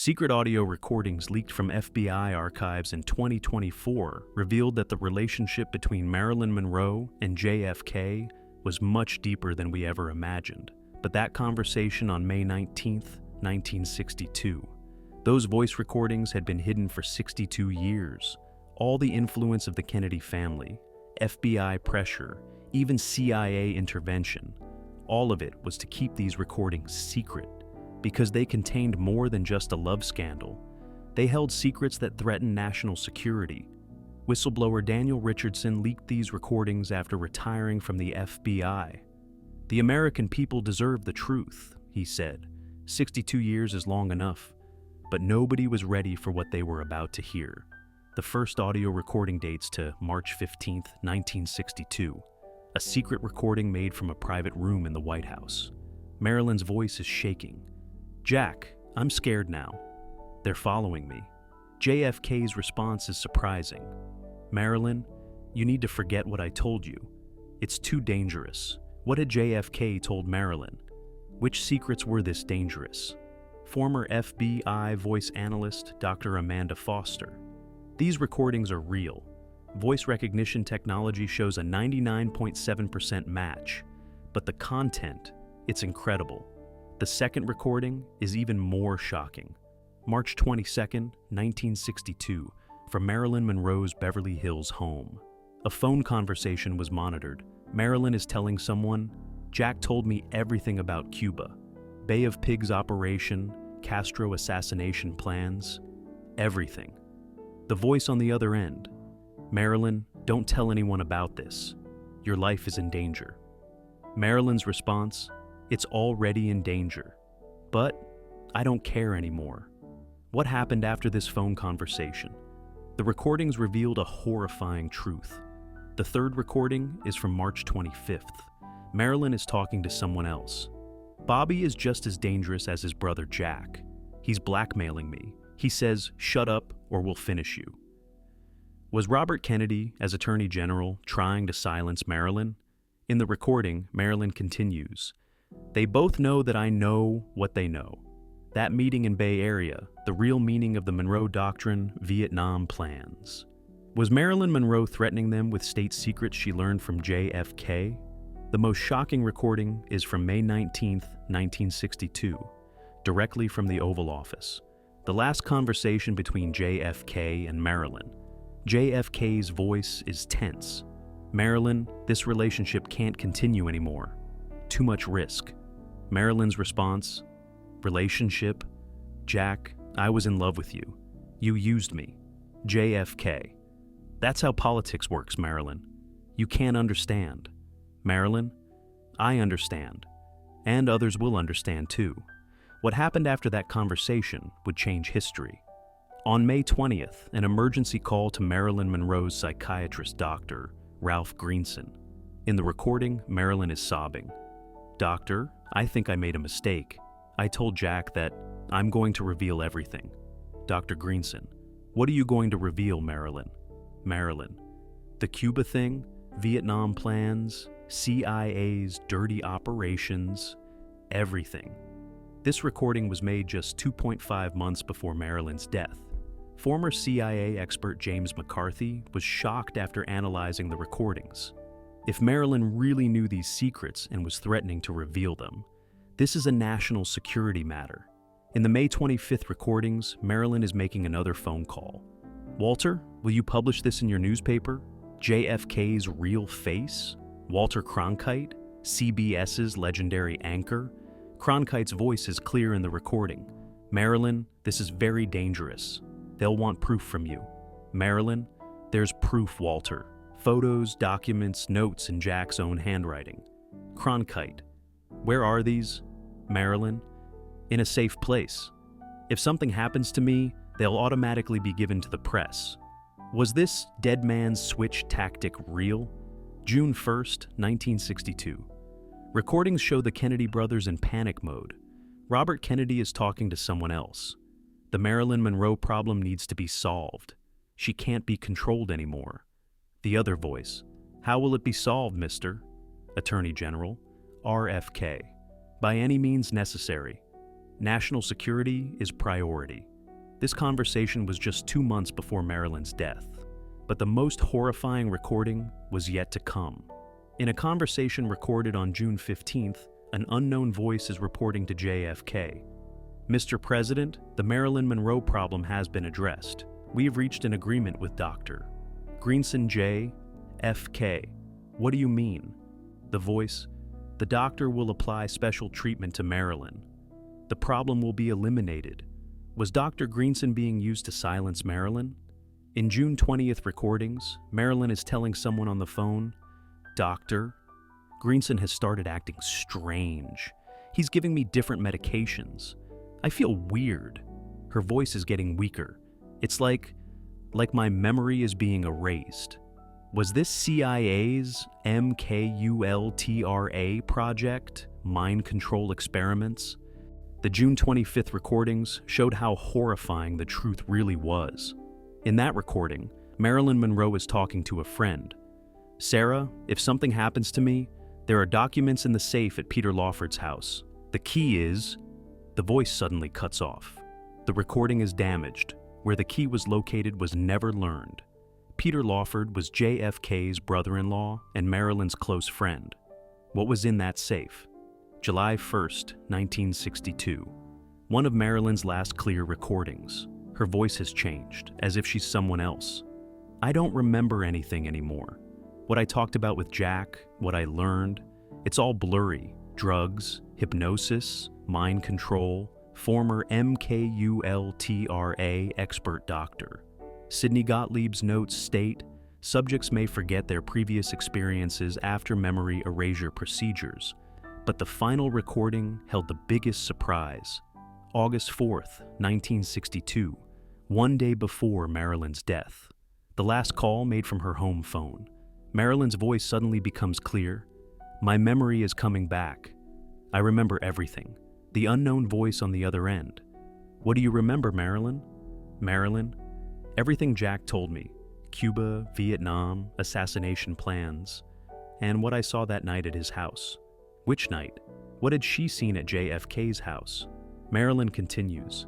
Secret audio recordings leaked from FBI archives in 2024 revealed that the relationship between Marilyn Monroe and JFK was much deeper than we ever imagined. But that conversation on May 19, 1962, those voice recordings had been hidden for 62 years. All the influence of the Kennedy family, FBI pressure, even CIA intervention, all of it was to keep these recordings secret because they contained more than just a love scandal. They held secrets that threatened national security. Whistleblower Daniel Richardson leaked these recordings after retiring from the FBI. "The American people deserve the truth," he said. 62 years is long enough. But nobody was ready for what they were about to hear. The first audio recording dates to March 15, 1962, a secret recording made from a private room in the White House. Marilyn's voice is shaking. "Jack, I'm scared now. They're following me." JFK's response is surprising. "Marilyn, you need to forget what I told you. It's too dangerous." What had JFK told Marilyn? Which secrets were this dangerous? Former FBI voice analyst Dr. Amanda Foster. "These recordings are real. Voice recognition technology shows a 99.7% match, but the content, it's incredible." The second recording is even more shocking. March 22, 1962, from Marilyn Monroe's Beverly Hills home. A phone conversation was monitored. Marilyn is telling someone, "Jack told me everything about Cuba. Bay of Pigs operation, Castro assassination plans, everything." The voice on the other end, "Marilyn, don't tell anyone about this. Your life is in danger." Marilyn's response, "It's already in danger. But I don't care anymore." What happened after this phone conversation? The recordings revealed a horrifying truth. The third recording is from March 25th. Marilyn is talking to someone else. "Bobby is just as dangerous as his brother Jack. He's blackmailing me. He says, 'Shut up or we'll finish you.'" Was Robert Kennedy, as Attorney General, trying to silence Marilyn? In the recording, Marilyn continues, "They both know that I know what they know. That meeting in Bay Area, the real meaning of the Monroe Doctrine, Vietnam plans." Was Marilyn Monroe threatening them with state secrets she learned from JFK? The most shocking recording is from May 19, 1962, directly from the Oval Office. The last conversation between JFK and Marilyn. JFK's voice is tense. "Marilyn, this relationship can't continue anymore. Too much risk." Marilyn's response, "Relationship? Jack, I was in love with you. You used me." JFK, "That's how politics works, Marilyn. You can't understand." Marilyn, "I understand. And others will understand too." What happened after that conversation would change history. On May 20th, an emergency call to Marilyn Monroe's psychiatrist doctor, Ralph Greenson. In the recording, Marilyn is sobbing. "Doctor, I think I made a mistake. I told Jack that I'm going to reveal everything." Dr. Greenson, "What are you going to reveal, Marilyn?" Marilyn, "The Cuba thing, Vietnam plans, CIA's dirty operations, everything." This recording was made just 2.5 months before Marilyn's death. Former CIA expert James McCarthy was shocked after analyzing the recordings. If Marilyn really knew these secrets and was threatening to reveal them, this is a national security matter. In the May 25th recordings, Marilyn is making another phone call. "Walter, will you publish this in your newspaper? JFK's real face? Walter Cronkite, CBS's legendary anchor?" Cronkite's voice is clear in the recording. "Marilyn, this is very dangerous. They'll want proof from you." Marilyn, "There's proof, Walter. Photos, documents, notes in Jack's own handwriting." Cronkite, "Where are these?" Marilyn, "In a safe place. If something happens to me, they'll automatically be given to the press." Was this dead man's switch tactic real? June 1st, 1962. Recordings show the Kennedy brothers in panic mode. Robert Kennedy is talking to someone else. The Marilyn Monroe problem needs to be solved. She can't be controlled anymore. The other voice, "How will it be solved, Mr. Attorney General?" RFK, "By any means necessary." National security is priority. This conversation was just 2 months before Marilyn's death. But the most horrifying recording was yet to come. In a conversation recorded on June 15th, an unknown voice is reporting to JFK. "Mr. President, the Marilyn Monroe problem has been addressed. We have reached an agreement with Dr. Greenson JFK. What do you mean?" The voice, "The doctor will apply special treatment to Marilyn. The problem will be eliminated." Was Dr. Greenson being used to silence Marilyn? In June 20th recordings, Marilyn is telling someone on the phone, "Doctor, Greenson has started acting strange. He's giving me different medications. I feel weird." Her voice is getting weaker. It's like my memory is being erased. Was this CIA's MKULTRA project, mind control experiments? The June 25th recordings showed how horrifying the truth really was. In that recording, Marilyn Monroe is talking to a friend. "Sarah, if something happens to me, there are documents in the safe at Peter Lawford's house. The key is..." The voice suddenly cuts off. The recording is damaged. Where the key was located was never learned. Peter Lawford was JFK's brother-in-law and Marilyn's close friend. What was in that safe? July 1st, 1962. One of Marilyn's last clear recordings. Her voice has changed, as if she's someone else. "I don't remember anything anymore. What I talked about with Jack, what I learned, it's all blurry. Drugs, hypnosis, mind control, former MKULTRA expert doctor." Sidney Gottlieb's notes state, "Subjects may forget their previous experiences after memory erasure procedures, but the final recording held the biggest surprise. August 4th, 1962, one day before Marilyn's death. The last call made from her home phone. Marilyn's voice suddenly becomes clear. "My memory is coming back. I remember everything." The unknown voice on the other end. "What do you remember, Marilyn?" "Marilyn, everything Jack told me. Cuba, Vietnam, assassination plans, and what I saw that night at his house." "Which night? What had she seen at JFK's house?" Marilyn continues.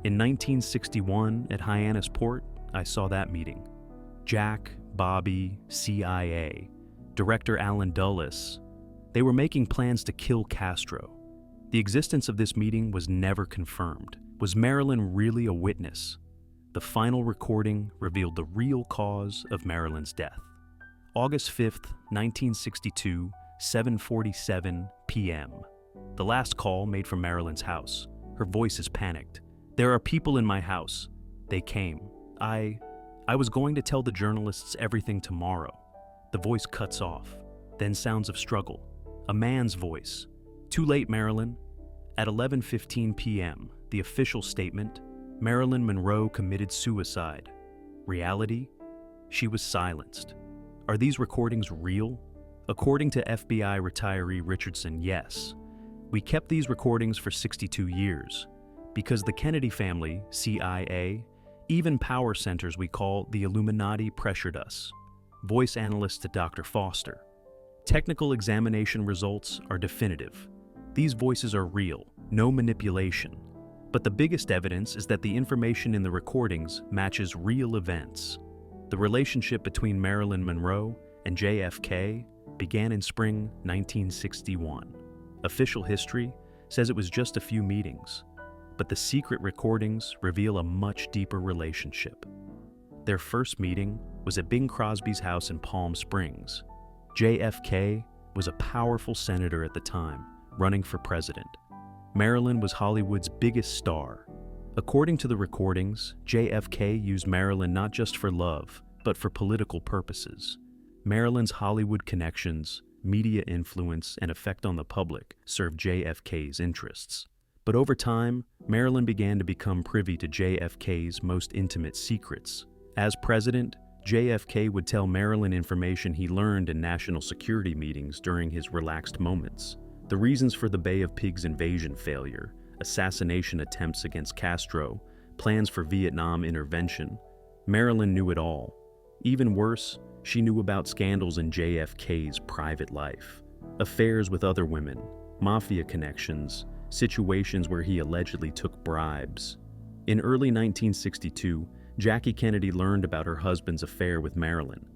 "In 1961 at Hyannisport, I saw that meeting. Jack, Bobby, CIA, Director Allen Dulles. They were making plans to kill Castro. The existence of this meeting was never confirmed. Was Marilyn really a witness? The final recording revealed the real cause of Marilyn's death. August 5th, 1962, 7:47 p.m. The last call made from Marilyn's house. Her voice is panicked. "There are people in my house. They came. I was going to tell the journalists everything tomorrow." The voice cuts off. Then sounds of struggle. A man's voice. "Too late, Marilyn." At 11:15 p.m., the official statement, Marilyn Monroe committed suicide. Reality? She was silenced. Are these recordings real? According to FBI retiree Richardson, yes. "We kept these recordings for 62 years. Because the Kennedy family, CIA, even power centers we call the Illuminati pressured us." Voice analyst to Dr. Foster. "Technical examination results are definitive. These voices are real, no manipulation. But the biggest evidence is that the information in the recordings matches real events. The relationship between Marilyn Monroe and JFK began in spring 1961. Official history says it was just a few meetings, but the secret recordings reveal a much deeper relationship. Their first meeting was at Bing Crosby's house in Palm Springs. JFK was a powerful senator at the time, running for president. Marilyn was Hollywood's biggest star. According to the recordings, JFK used Marilyn not just for love, but for political purposes. Marilyn's Hollywood connections, media influence, and effect on the public served JFK's interests. But over time, Marilyn began to become privy to JFK's most intimate secrets. As president, JFK would tell Marilyn information he learned in national security meetings during his relaxed moments. The reasons for the Bay of Pigs invasion failure, assassination attempts against Castro, plans for Vietnam intervention. Marilyn knew it all. Even worse, she knew about scandals in JFK's private life, affairs with other women, mafia connections, situations where he allegedly took bribes. In early 1962, Jackie Kennedy learned about her husband's affair with Marilyn.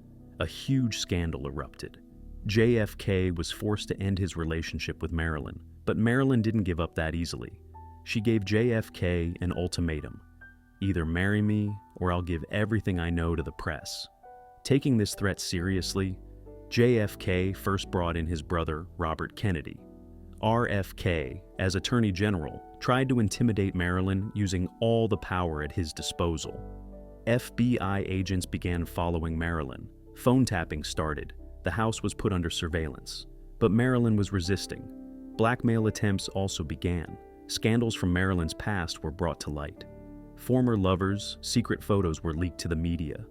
A huge scandal erupted. JFK was forced to end his relationship with Marilyn, but Marilyn didn't give up that easily. She gave JFK an ultimatum: either marry me or I'll give everything I know to the press. Taking this threat seriously, JFK first brought in his brother, Robert Kennedy. RFK, as Attorney General, tried to intimidate Marilyn using all the power at his disposal. FBI agents began following Marilyn. Phone tapping started. The house was put under surveillance. But Marilyn was resisting. Blackmail attempts also began. Scandals from Marilyn's past were brought to light. Former lovers' secret photos were leaked to the media.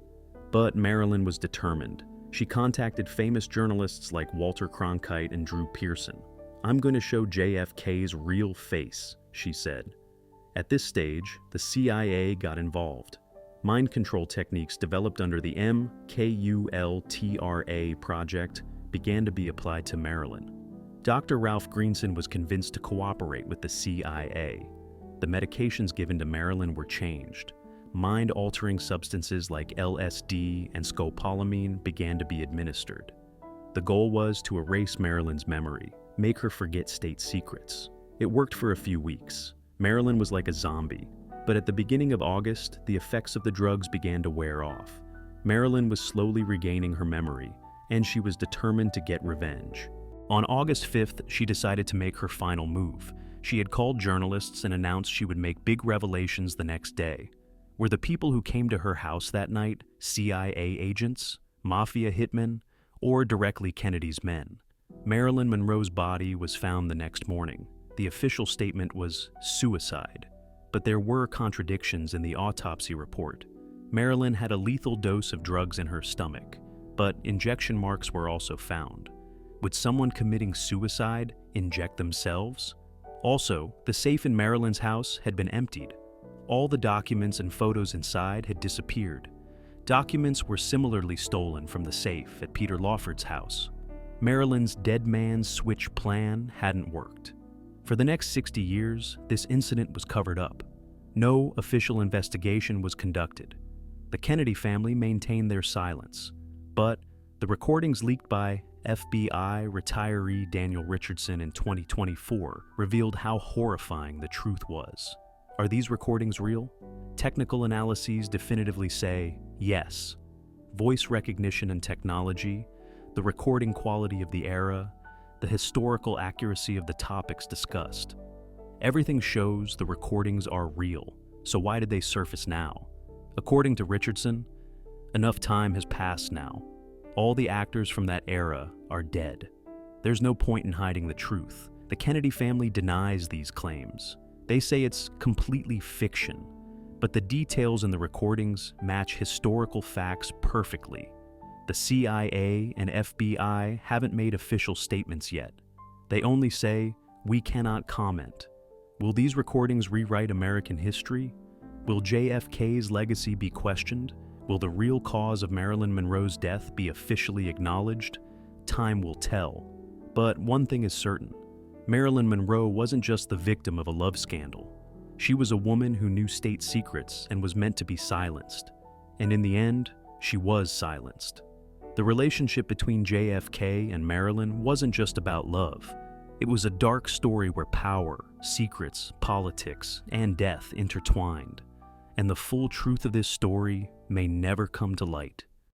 But Marilyn was determined. She contacted famous journalists like Walter Cronkite and Drew Pearson. "I'm going to show JFK's real face," she said. At this stage, the CIA got involved. Mind control techniques developed under the MKULTRA project began to be applied to Marilyn. Dr. Ralph Greenson was convinced to cooperate with the CIA. The medications given to Marilyn were changed. Mind-altering substances like LSD and scopolamine began to be administered. The goal was to erase Marilyn's memory, make her forget state secrets. It worked for a few weeks. Marilyn was like a zombie. But at the beginning of August, the effects of the drugs began to wear off. Marilyn was slowly regaining her memory, and she was determined to get revenge. On August 5th, she decided to make her final move. She had called journalists and announced she would make big revelations the next day. Were the people who came to her house that night CIA agents, mafia hitmen, or directly Kennedy's men? Marilyn Monroe's body was found the next morning. The official statement was suicide. But there were contradictions in the autopsy report. Marilyn had a lethal dose of drugs in her stomach, but injection marks were also found. Would someone committing suicide inject themselves? Also, the safe in Marilyn's house had been emptied. All the documents and photos inside had disappeared. Documents were similarly stolen from the safe at Peter Lawford's house. Marilyn's dead man's switch plan hadn't worked. For the next 60 years, this incident was covered up. No official investigation was conducted. The Kennedy family maintained their silence, but the recordings leaked by FBI retiree Daniel Richardson in 2024 revealed how horrifying the truth was. Are these recordings real? Technical analyses definitively say yes. Voice recognition and technology, the recording quality of the era, the historical accuracy of the topics discussed. Everything shows the recordings are real, so why did they surface now? According to Richardson, enough time has passed now. All the actors from that era are dead. There's no point in hiding the truth. The Kennedy family denies these claims. They say it's completely fiction, but the details in the recordings match historical facts perfectly. The CIA and FBI haven't made official statements yet. They only say, "We cannot comment." Will these recordings rewrite American history? Will JFK's legacy be questioned? Will the real cause of Marilyn Monroe's death be officially acknowledged? Time will tell. But one thing is certain. Marilyn Monroe wasn't just the victim of a love scandal. She was a woman who knew state secrets and was meant to be silenced. And in the end, she was silenced. The relationship between JFK and Marilyn wasn't just about love. It was a dark story where power, secrets, politics, and death intertwined. And the full truth of this story may never come to light.